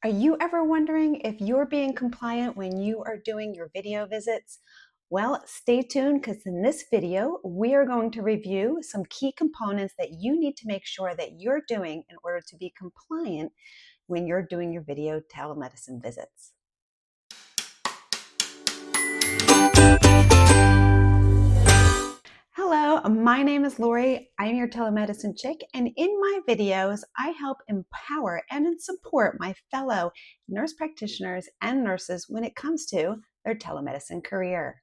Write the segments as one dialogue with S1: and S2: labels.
S1: Are you ever wondering if you're being compliant when you are doing your video visits? Well, stay tuned because in this video, we are going to review some key components that you need to make sure that you're doing in order to be compliant when you're doing your video telemedicine visits. Hello, my name is Lori. I'm your telemedicine chick, and in my videos, I help empower and support my fellow nurse practitioners and nurses when it comes to their telemedicine career.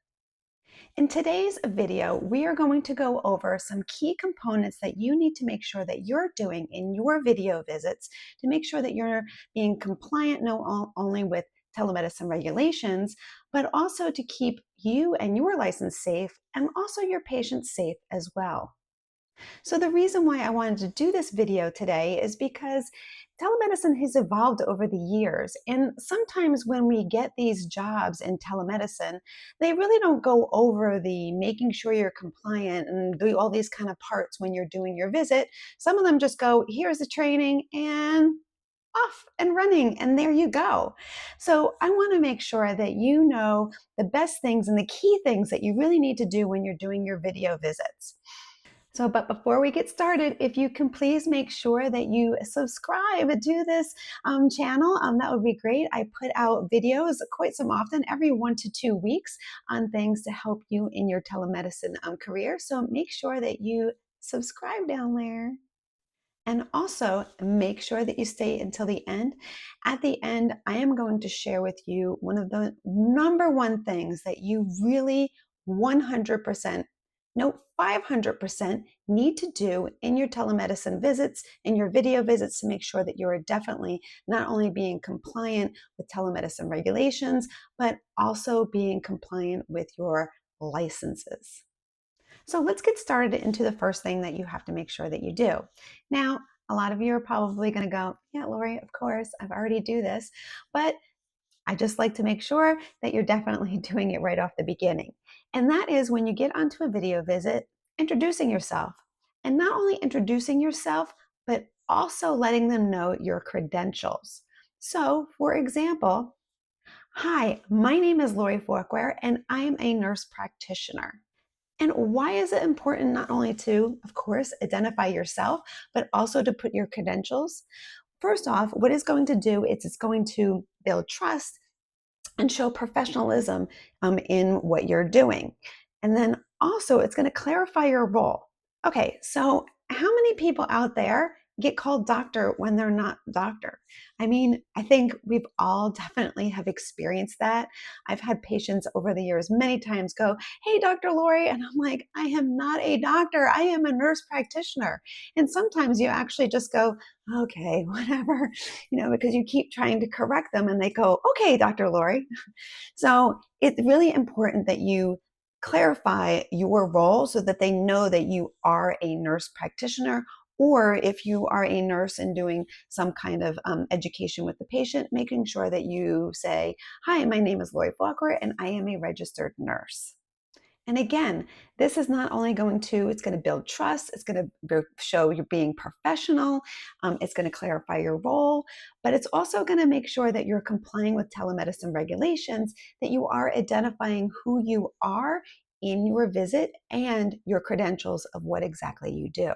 S1: In today's video, we are going to go over some key components that you need to make sure that you're doing in your video visits to make sure that you're being compliant not only with telemedicine regulations, but also to keep you and your license safe and also your patients safe as well. So the reason why I wanted to do this video today is because telemedicine has evolved over the years. And sometimes when we get these jobs in telemedicine, they really don't go over the making sure you're compliant and do all these kind of parts when you're doing your visit. Some of them just go, here's the training and off and running, and there you go. So I want to make sure that you know the best things and the key things that you really need to do when you're doing your video visits. But before we get started, if you can please make sure that you subscribe to this channel, that would be great. I put out videos quite some often, every 1 to 2 weeks, on things to help you in your telemedicine career. So make sure that you subscribe down there. And also make sure that you stay until the end. At the end, I am going to share with you one of the number one things that you really 100%, no, 500% need to do in your telemedicine visits, in your video visits, to make sure that you are definitely not only being compliant with telemedicine regulations, but also being compliant with your licenses. So let's get started into the first thing that you have to make sure that you do. Now, a lot of you are probably going to go, yeah, Lori, of course, I've already do this, but I just like to make sure that you're definitely doing it right off the beginning. And that is when you get onto a video visit, introducing yourself. And not only introducing yourself, but also letting them know your credentials. So, for example, hi, my name is Lori Forkware, and I am a nurse practitioner. And why is it important not only to, of course, identify yourself, but also to put your credentials? First off, what it's going to do is it's going to build trust and show professionalism in what you're doing. And then also it's going to clarify your role. Okay, so how many people out there get called doctor when they're not doctor? I mean, I think we've all definitely have experienced that. I've had patients over the years many times go, hey, Dr. Lori, and I'm like, I am not a doctor. I am a nurse practitioner. And sometimes you actually just go, okay, whatever, because you keep trying to correct them and they go, okay, Dr. Lori. So it's really important that you clarify your role so that they know that you are a nurse practitioner, or if you are a nurse and doing some kind of education with the patient, making sure that you say, hi, my name is Lori Falker and I am a registered nurse. And again, this is not only it's going to build trust, it's going to show you're being professional, it's going to clarify your role, but it's also going to make sure that you're complying with telemedicine regulations, that you are identifying who you are in your visit and your credentials of what exactly you do.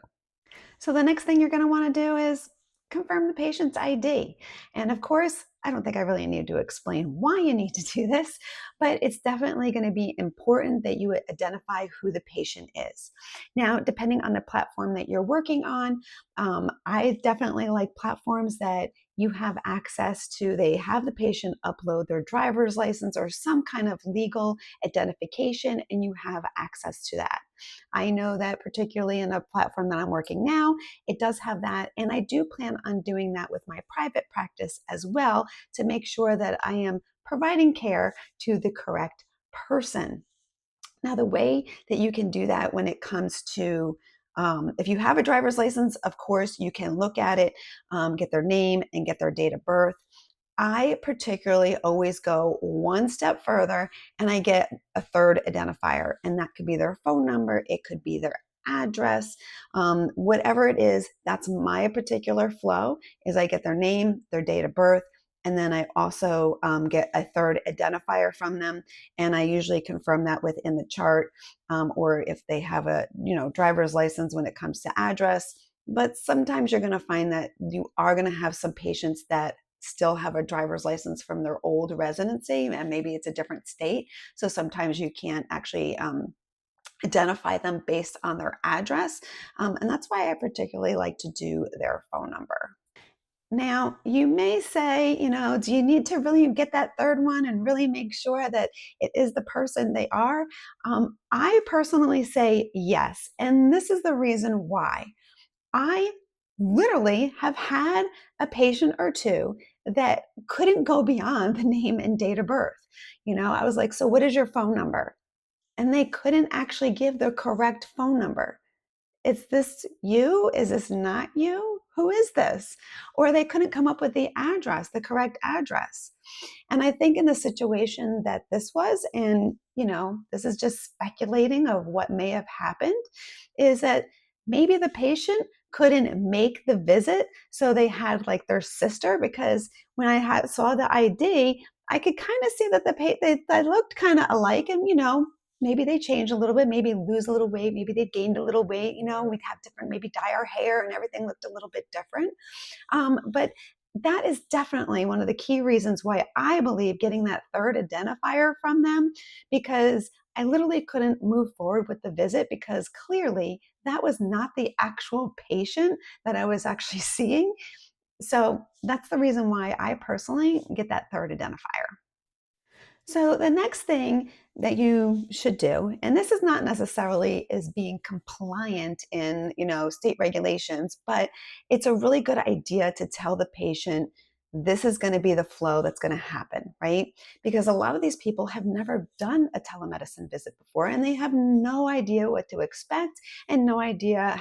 S1: So the next thing you're going to want to do is confirm the patient's ID. And of course, I don't think I really need to explain why you need to do this, but it's definitely going to be important that you identify who the patient is. Now, depending on the platform that you're working on, I definitely like platforms that you have access to. They have the patient upload their driver's license or some kind of legal identification, and you have access to that. I know that particularly in a platform that I'm working now, it does have that. And I do plan on doing that with my private practice as well to make sure that I am providing care to the correct person. Now, the way that you can do that when it comes to if you have a driver's license, of course, you can look at it, get their name and get their date of birth. I particularly always go one step further and I get a third identifier, and that could be their phone number, it could be their address, whatever it is. That's my particular flow, is I get their name, their date of birth, And then I also get a third identifier from them, and I usually confirm that within the chart, or if they have a driver's license when it comes to address. But sometimes you're going to find that you are going to have some patients that still have a driver's license from their old residency, and maybe it's a different state. So sometimes you can't actually identify them based on their address. And that's why I particularly like to do their phone number. Now, you may say, do you need to really get that third one and really make sure that it is the person they are? I personally say yes. And this is the reason why. I literally have had a patient or two that couldn't go beyond the name and date of birth. I was like, so what is your phone number? And they couldn't actually give the correct phone number. Is this you? Is this not you? Who is this? Or they couldn't come up with the address, the correct address. And I think in the situation that this was, and this is just speculating of what may have happened, is that maybe the patient couldn't make the visit, so they had like their sister, because when I saw the ID, I could kind of see that they looked kind of alike, and maybe they change a little bit, maybe lose a little weight, maybe they gained a little weight, we'd have different, maybe dye our hair and everything looked a little bit different. But that is definitely one of the key reasons why I believe getting that third identifier from them, because I literally couldn't move forward with the visit because clearly that was not the actual patient that I was actually seeing. So that's the reason why I personally get that third identifier. So the next thing that you should do, and this is not necessarily is being compliant in, state regulations, but it's a really good idea to tell the patient this is going to be the flow that's going to happen, right? Because a lot of these people have never done a telemedicine visit before, and they have no idea what to expect and no idea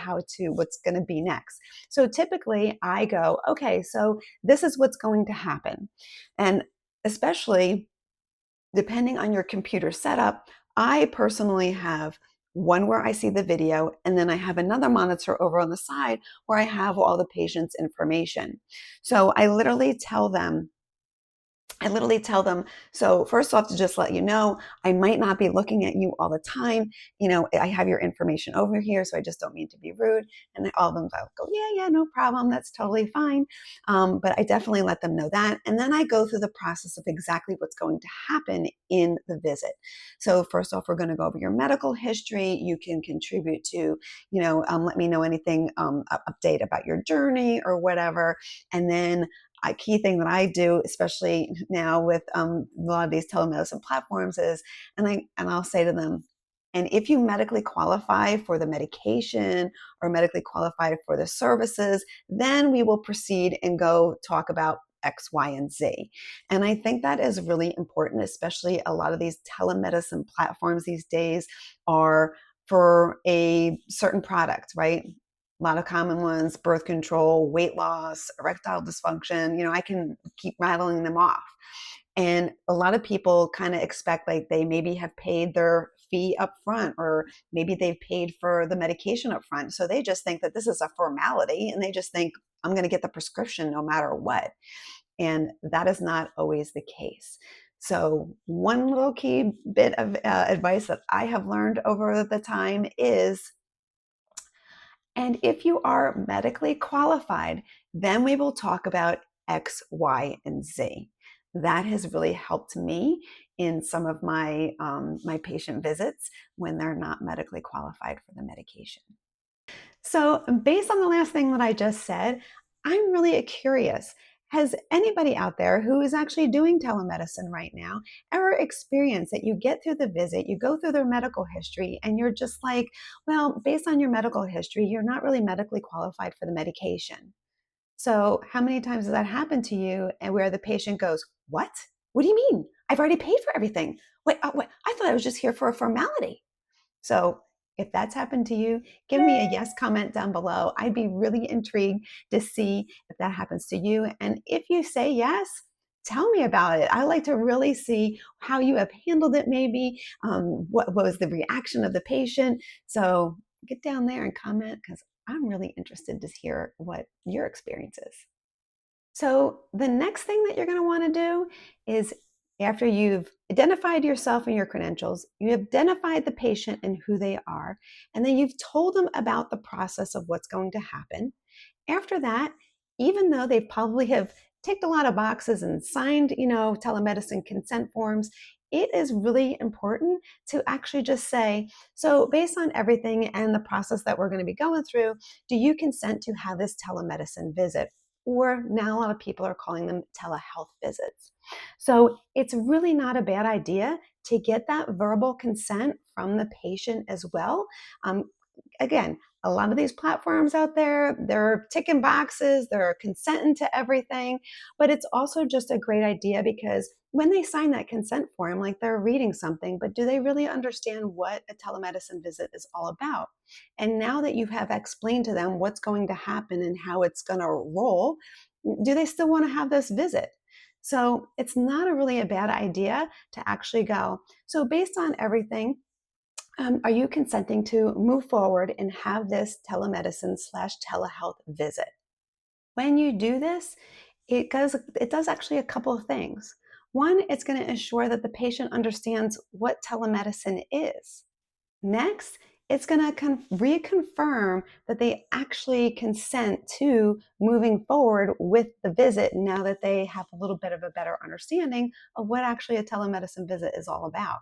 S1: what's going to be next. So typically I go, okay, so this is what's going to happen. And especially depending on your computer setup, I personally have one where I see the video, and then I have another monitor over on the side where I have all the patient's information. So I literally tell them, so first off, to just let you know, I might not be looking at you all the time. I have your information over here, so I just don't mean to be rude. And all of them go, yeah, no problem. That's totally fine. But I definitely let them know that. And then I go through the process of exactly what's going to happen in the visit. So first off, we're going to go over your medical history. You can contribute to, let me know anything, update about your journey or whatever. And then a key thing that I do, especially now with a lot of these telemedicine platforms, is, I'll say to them, and if you medically qualify for the medication or medically qualify for the services, then we will proceed and go talk about X, Y, and Z. And I think that is really important, especially a lot of these telemedicine platforms these days are for a certain product, right? A lot of common ones: birth control, weight loss, erectile dysfunction. I can keep rattling them off. And a lot of people kind of expect like they maybe have paid their fee up front, or maybe they've paid for the medication up front. So they just think that this is a formality, and they just think I'm going to get the prescription no matter what. And that is not always the case. So one little key bit of advice that I have learned over the time is, and if you are medically qualified, then we will talk about X, Y, and Z. That has really helped me in some of my patient visits when they're not medically qualified for the medication. So based on the last thing that I just said, I'm really curious. Has anybody out there who is actually doing telemedicine right now ever experienced that you get through the visit, you go through their medical history, and you're just like, well, based on your medical history, you're not really medically qualified for the medication? So how many times has that happened to you, and where the patient goes, what? What do you mean? I've already paid for everything. Wait, I thought I was just here for a formality. So if that's happened to you, give me a yes comment down below. I'd be really intrigued to see if that happens to you. And if you say yes, tell me about it. I like to really see how you have handled it, maybe. What was the reaction of the patient? So get down there and comment, because I'm really interested to hear what your experience is. So the next thing that you're going to want to do is, after you've identified yourself and your credentials, you identified the patient and who they are, and then you've told them about the process of what's going to happen. After that, even though they probably have ticked a lot of boxes and signed, telemedicine consent forms, it is really important to actually just say, so based on everything and the process that we're going to be going through, do you consent to have this telemedicine visit? Or now a lot of people are calling them telehealth visits. So it's really not a bad idea to get that verbal consent from the patient as well. Um, Again, a lot of these platforms out there, they're ticking boxes, they're consenting to everything, but it's also just a great idea because when they sign that consent form, like they're reading something, but do they really understand what a telemedicine visit is all about? And now that you have explained to them what's going to happen and how it's going to roll, do they still want to have this visit? So it's not really a bad idea to actually go, so based on everything, are you consenting to move forward and have this telemedicine slash telehealth visit? When you do this, it does actually a couple of things. One, it's going to ensure that the patient understands what telemedicine is. Next, it's going to reconfirm that they actually consent to moving forward with the visit now that they have a little bit of a better understanding of what actually a telemedicine visit is all about.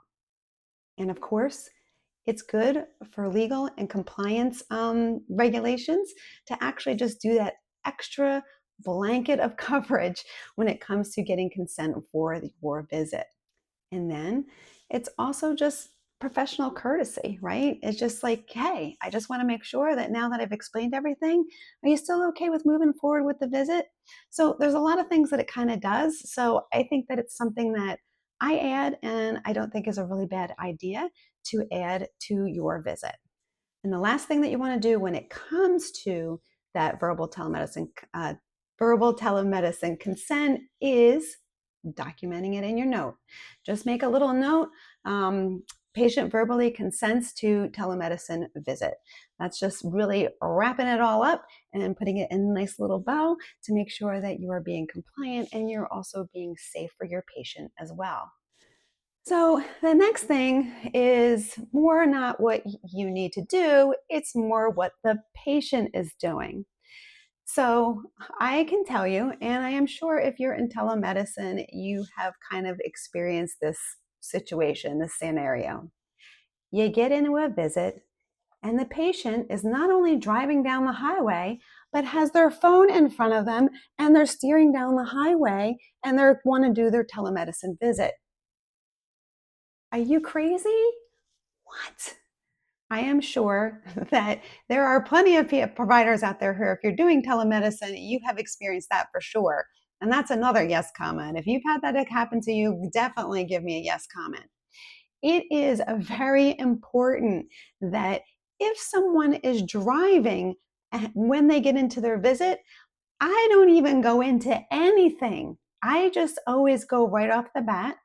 S1: And of course, it's good for legal and compliance regulations to actually just do that extra blanket of coverage when it comes to getting consent for your visit. And then it's also just professional courtesy, right? It's just like, hey, I just want to make sure that now that I've explained everything, are you still okay with moving forward with the visit? So there's a lot of things that it kind of does. So I think that it's something that I add, and I don't think is a really bad idea to add to your visit. And the last thing that you want to do when it comes to that verbal telemedicine consent is documenting it in your note. Just make a little note. Patient verbally consents to telemedicine visit. That's just really wrapping it all up and putting it in a nice little bow to make sure that you are being compliant and you're also being safe for your patient as well. So the next thing is more not what you need to do, it's more what the patient is doing. So I can tell you, and I am sure if you're in telemedicine, you have kind of experienced this situation, this scenario. You get into a visit, and the patient is not only driving down the highway, but has their phone in front of them, and they're steering down the highway, and they want to do their telemedicine visit. Are you crazy? What? I am sure that there are plenty of providers out there who, if you're doing telemedicine, you have experienced that for sure. And that's another yes comment. If you've had that happen to you, definitely give me a yes comment. It is very important that if someone is driving when they get into their visit, I don't even go into anything. I just always go right off the bat.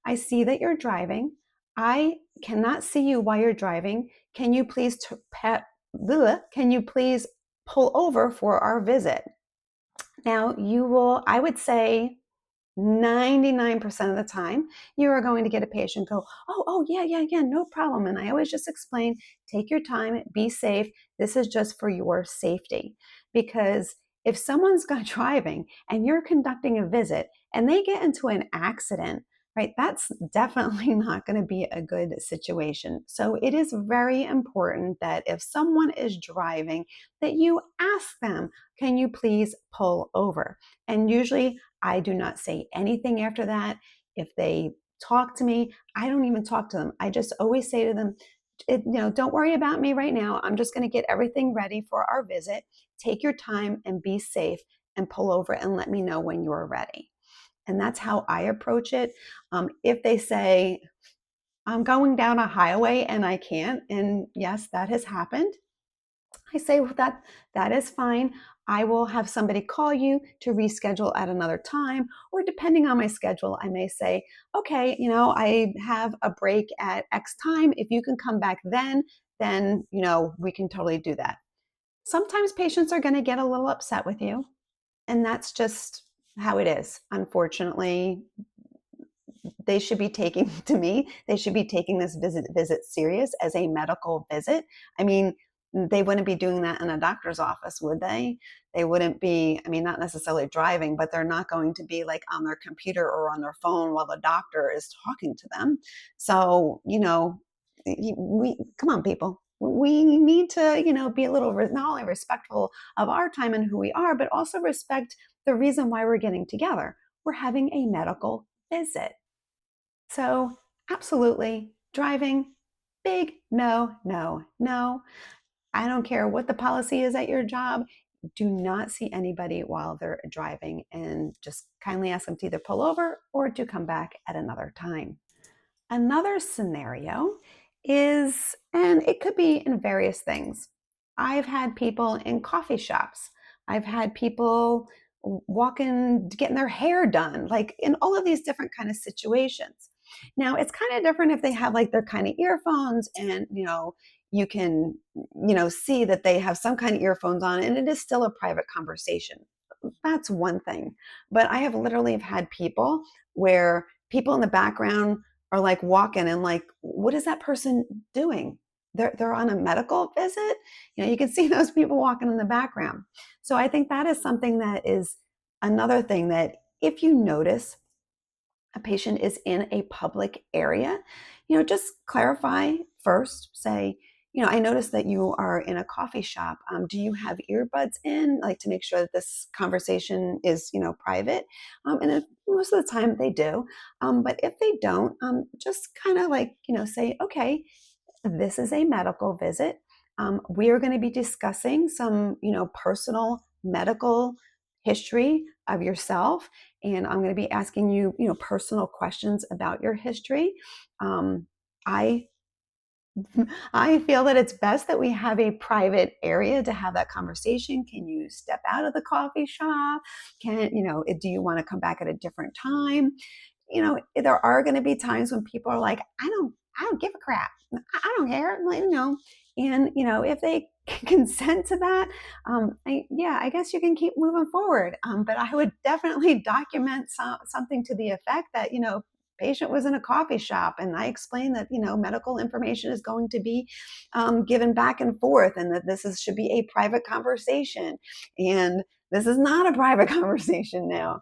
S1: I see that you're driving. I cannot see you while you're driving. Can you please can you please pull over for our visit? Now, I would say 99% of the time, you are going to get a patient go, oh, yeah, no problem. And I always just explain, take your time, be safe. This is just for your safety. Because if someone's driving and you're conducting a visit and they get into an accident, right, that's definitely not going to be a good situation. So it is very important that if someone is driving, that you ask them, can you please pull over? And usually I do not say anything after that. If they talk to me, I don't even talk to them. I just always say to them, don't worry about me right now. I'm just going to get everything ready for our visit. Take your time and be safe and pull over and let me know when you're ready. And that's how I approach it. If they say, I'm going down a highway and I can't, and yes, that has happened, I say, well, that is fine. I will have somebody call you to reschedule at another time, or depending on my schedule, I may say, okay, I have a break at X time. If you can come back then, we can totally do that. Sometimes patients are going to get a little upset with you, and that's just how it is. Unfortunately, they should be taking they should be taking this visit serious as a medical visit. I mean, they wouldn't be doing that in a doctor's office, would they? They wouldn't be, I mean, not necessarily driving, but they're not going to be like on their computer or on their phone while the doctor is talking to them. So, we come on, people. We need to, be a little not only respectful of our time and who we are, but also respect the reason why we're getting together. We're having a medical visit. So, absolutely, driving, big no, no, no. I don't care what the policy is at your job. Do not see anybody while they're driving, and just kindly ask them to either pull over or to come back at another time. Another scenario is, and it could be in various things. I've had people in coffee shops. I've had people walking, getting their hair done, like in all of these different kind of situations. Now, it's kind of different if they have like their kind of earphones and, you can, see that they have some kind of earphones on and it is still a private conversation. That's one thing. But I have literally had people where people in the background are like walking and like, what is that person doing? They're on a medical visit. You can see those people walking in the background. So I think that is something that is another thing that if you notice a patient is in a public area, just clarify first, say, I noticed that you are in a coffee shop. Do you have earbuds in, like to make sure that this conversation is, private? And if, most of the time they do. But if they don't, just kind of like, say, okay, this is a medical visit. We are going to be discussing some, personal medical history of yourself, and I'm going to be asking you, personal questions about your history. I I feel that it's best that we have a private area to have that conversation. Can you step out of the coffee shop? Do you want to come back at a different time? There are going to be times when people are like, I don't give a crap. I don't care. And if they consent to that, I guess you can keep moving forward. But I would definitely document something to the effect that, patient was in a coffee shop and I explained that, medical information is going to be given back and forth, and that should be a private conversation. And this is not a private conversation now,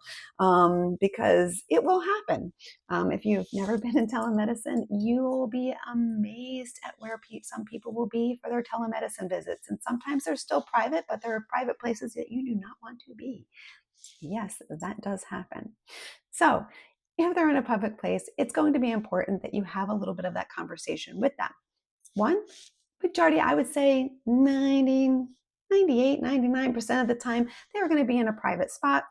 S1: because it will happen. If you've never been in telemedicine, you will be amazed at where some people will be for their telemedicine visits. And sometimes they're still private, but there are private places that you do not want to be. Yes, that does happen. So if they're in a public place, it's going to be important that you have a little bit of that conversation with them. One, majority, I would say 98, 99% of the time, they're going to be in a private spot.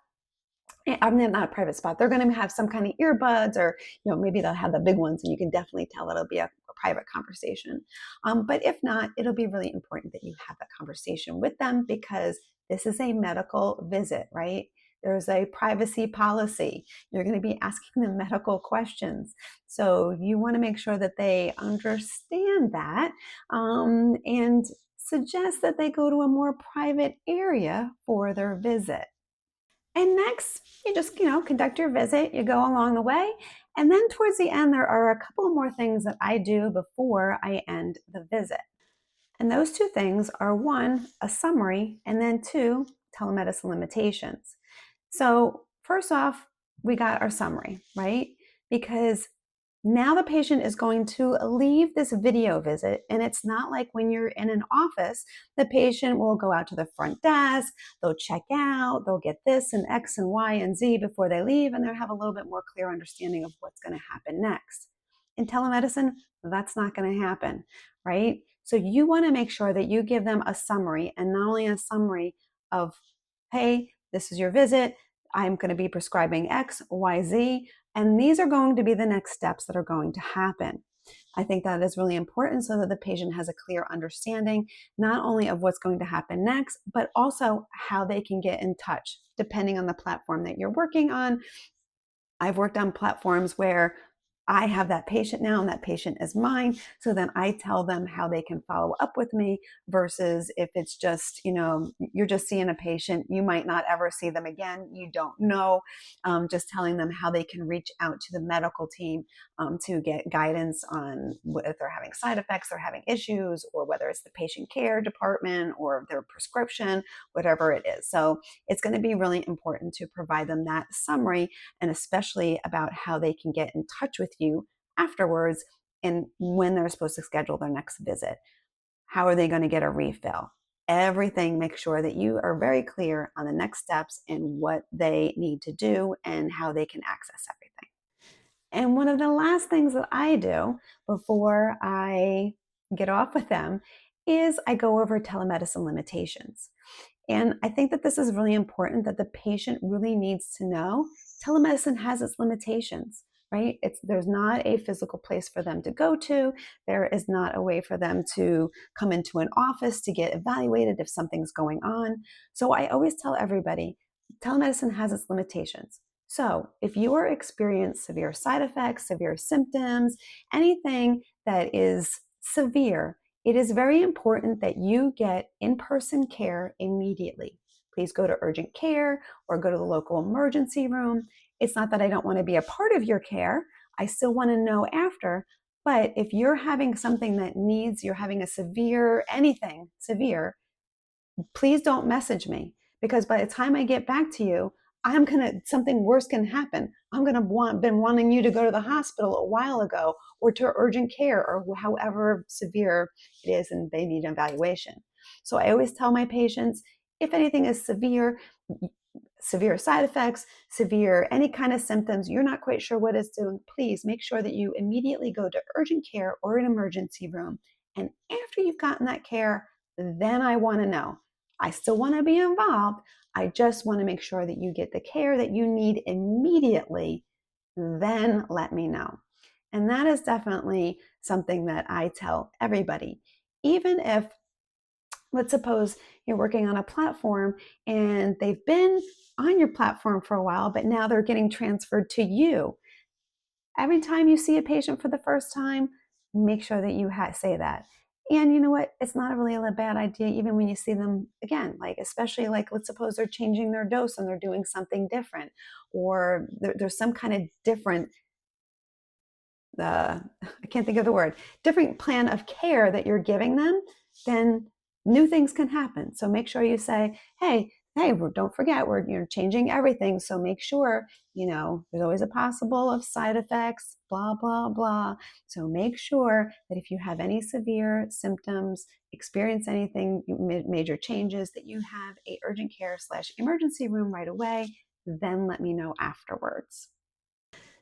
S1: I'm not a private spot. They're going to have some kind of earbuds, or maybe they'll have the big ones, and you can definitely tell it'll be a private conversation. But if not, it'll be really important that you have that conversation with them, because this is a medical visit, right? There's a privacy policy. You're going to be asking them medical questions. So you want to make sure that they understand that, and suggest that they go to a more private area for their visit. And next, you just, conduct your visit, you go along the way. And then towards the end, there are a couple more things that I do before I end the visit. And those two things are, one, a summary, and then two, telemedicine limitations. So first off, we got our summary, right? Because now the patient is going to leave this video visit, and it's not like when you're in an office, the patient will go out to the front desk, they'll check out, they'll get this and X and Y and Z before they leave, and they'll have a little bit more clear understanding of what's going to happen next. In telemedicine, that's not going to happen, right? So you want to make sure that you give them a summary, and not only a summary of, hey, this is your visit, I'm going to be prescribing X, Y, Z, and these are going to be the next steps that are going to happen. I think that is really important, so that the patient has a clear understanding, not only of what's going to happen next, but also how they can get in touch, depending on the platform that you're working on. I've worked on platforms where I have that patient now and that patient is mine. So then I tell them how they can follow up with me versus if it's just, you're just seeing a patient, you might not ever see them again. You don't know. Just telling them how they can reach out to the medical team to get guidance on if they're having side effects, they're having issues, or whether it's the patient care department or their prescription, whatever it is. So it's going to be really important to provide them that summary, and especially about how they can get in touch with you afterwards and when they're supposed to schedule their next visit. How are they going to get a refill? Everything, make sure that you are very clear on the next steps and what they need to do and how they can access everything. And one of the last things that I do before I get off with them is I go over telemedicine limitations. And I think that this is really important, that the patient really needs to know telemedicine has its limitations, right? There's not a physical place for them to go to. There is not a way for them to come into an office to get evaluated if something's going on. So I always tell everybody, telemedicine has its limitations. So if you are experiencing severe side effects, severe symptoms, anything that is severe, it is very important that you get in-person care immediately. Please go to urgent care or go to the local emergency room. It's not that I don't want to be a part of your care. I still want to know after. But if you're having something that you're having a anything severe, please don't message me, because by the time I get back to you, something worse can happen. I'm gonna been wanting you to go to the hospital a while ago or to urgent care or however severe it is and they need an evaluation. So I always tell my patients, if anything is severe side effects, severe any kind of symptoms, you're not quite sure what it's doing, please make sure that you immediately go to urgent care or an emergency room. And after you've gotten that care, then I want to know. I still want to be involved. I just want to make sure that you get the care that you need immediately. Then let me know. And that is definitely something that I tell everybody. Even if, let's suppose you're working on a platform and they've been on your platform for a while, but now they're getting transferred to you. Every time you see a patient for the first time, make sure that you say that. And you know what? It's not really a bad idea even when you see them again, especially let's suppose they're changing their dose and they're doing something different, or there's some kind of different, I can't think of the word, different plan of care that you're giving them, then new things can happen. So make sure you say, hey, don't forget, we're changing everything. So make sure, there's always a possible of side effects, blah, blah, blah. So make sure that if you have any severe symptoms, experience anything, major changes, that you have a urgent care / emergency room right away. Then let me know afterwards.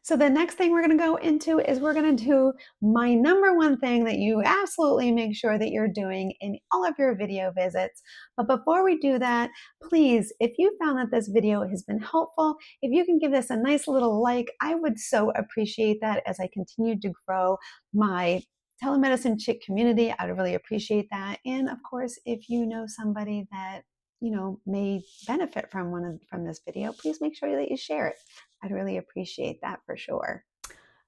S1: So the next thing we're going to go into is we're going to do my number one thing that you absolutely make sure that you're doing in all of your video visits. But before we do that, please, if you found that this video has been helpful, if you can give this a nice little like, I would so appreciate that as I continue to grow my telemedicine chick community. I'd really appreciate that. And of course, if you know somebody that may benefit from this video, please make sure that you share it. I'd really appreciate that for sure.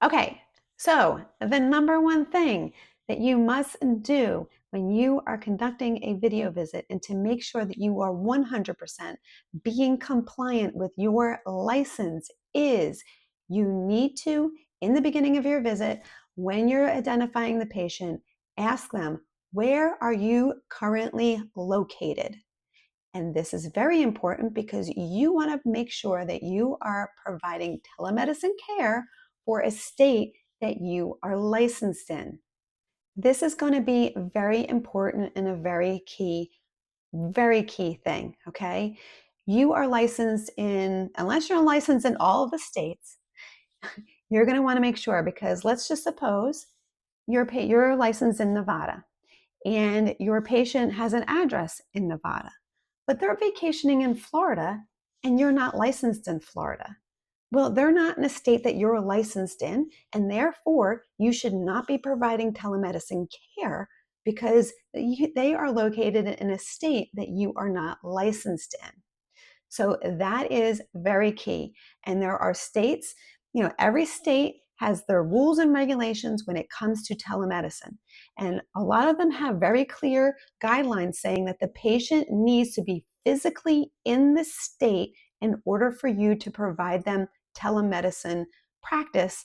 S1: Okay, so the number one thing that you must do when you are conducting a video visit, and to make sure that you are 100% being compliant with your license, is you need to, in the beginning of your visit, when you're identifying the patient, ask them, where are you currently located? And this is very important because you want to make sure that you are providing telemedicine care for a state that you are licensed in. This is going to be very important and a very key thing, okay? You are licensed unless you're licensed in all of the states, you're going to want to make sure, because let's just suppose you're licensed in Nevada and your patient has an address in Nevada, but they're vacationing in Florida and you're not licensed in Florida. Well, they're not in a state that you're licensed in, and therefore you should not be providing telemedicine care because they are located in a state that you are not licensed in. So that is very key. And there are states, every state has their rules and regulations when it comes to telemedicine. And a lot of them have very clear guidelines saying that the patient needs to be physically in the state in order for you to provide them telemedicine practice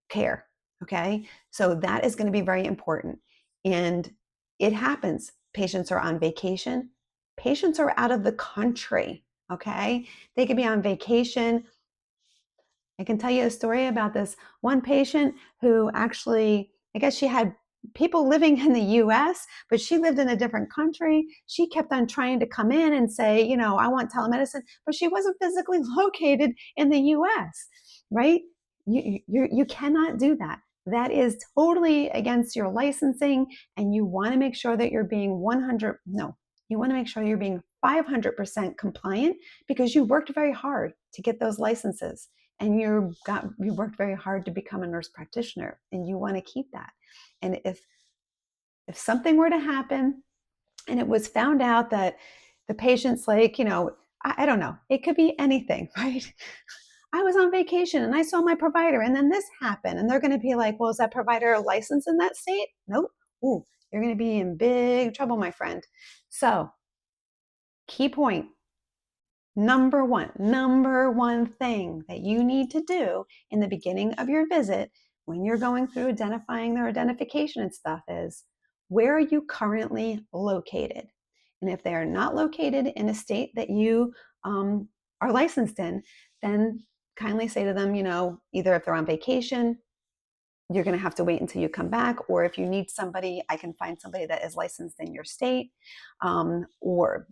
S1: care. Okay, so that is going to be very important. And it happens. Patients are on vacation, patients are out of the country. Okay, they could be on vacation. I can tell you a story about this one patient who actually, I guess she had people living in the US, but she lived in a different country. She kept on trying to come in and say, you know, I want telemedicine, but she wasn't physically located in the US, right? You cannot do that. That is totally against your licensing, and you want to make sure that you're being 100, no, you want to make sure you're being 500% compliant because you worked very hard to get those licenses and you worked very hard to become a nurse practitioner, and you want to keep that. And if something were to happen and it was found out that the patient's like, you know, I don't know, it could be anything, right? I was on vacation and I saw my provider and then this happened, and they're going to be like, well, is that provider licensed in that state? Nope. Ooh, you're going to be in big trouble, my friend. So key point, number one thing that you need to do in the beginning of your visit when you're going through identifying their identification and stuff is, where are you currently located? And if they are not located in a state that you are licensed in, then kindly say to them, you know, either if they're on vacation, you're going to have to wait until you come back, or if you need somebody, I can find somebody that is licensed in your state, or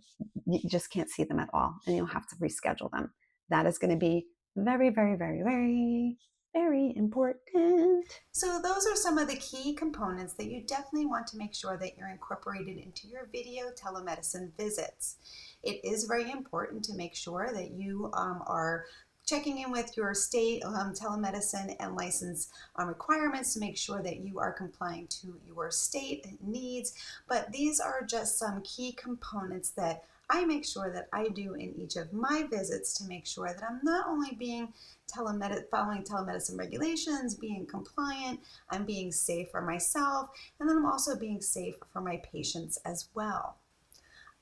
S1: you just can't see them at all and you'll have to reschedule them. That is going to be very, very, very, very, very important. So those are some of the key components that you definitely want to make sure that you're incorporated into your video telemedicine visits. It is very important to make sure that you are checking in with your state telemedicine and license requirements to make sure that you are complying to your state needs. But these are just some key components that I make sure that I do in each of my visits to make sure that I'm not only being following telemedicine regulations, being compliant, I'm being safe for myself, and then I'm also being safe for my patients as well.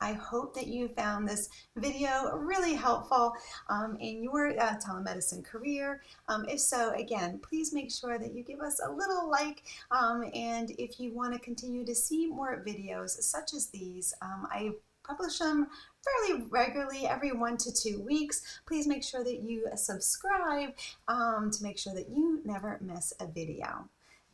S1: I hope that you found this video really helpful in your telemedicine career. If so, again, please make sure that you give us a little like, and if you want to continue to see more videos such as these, I publish them fairly regularly, every 1 to 2 weeks. Please make sure that you subscribe to make sure that you never miss a video.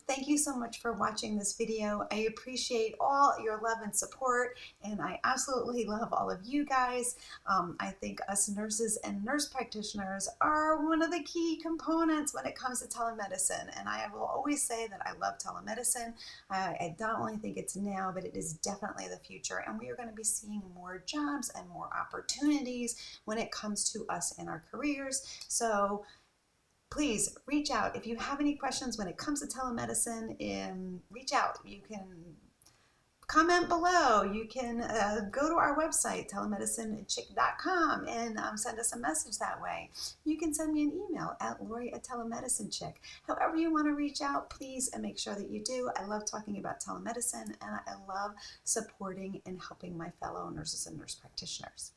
S1: Thank you so much for watching this video. I appreciate all your love and support, and I absolutely love all of you guys. I think us nurses and nurse practitioners are one of the key components when it comes to telemedicine, and I will always say that I love telemedicine. I not only think it's now, but it is definitely the future, and we are going to be seeing more jobs and more opportunities when it comes to us in our careers. So please reach out. If you have any questions when it comes to telemedicine, reach out. You can comment below. You can go to our website, telemedicinechick.com, and send us a message that way. You can send me an email at Lori@telemedicinechick. However you want to reach out, please make sure that you do. I love talking about telemedicine, and I love supporting and helping my fellow nurses and nurse practitioners.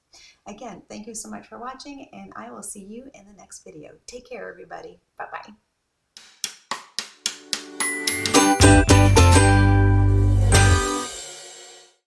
S1: Again, thank you so much for watching, and I will see you in the next video. Take care, everybody. Bye-bye.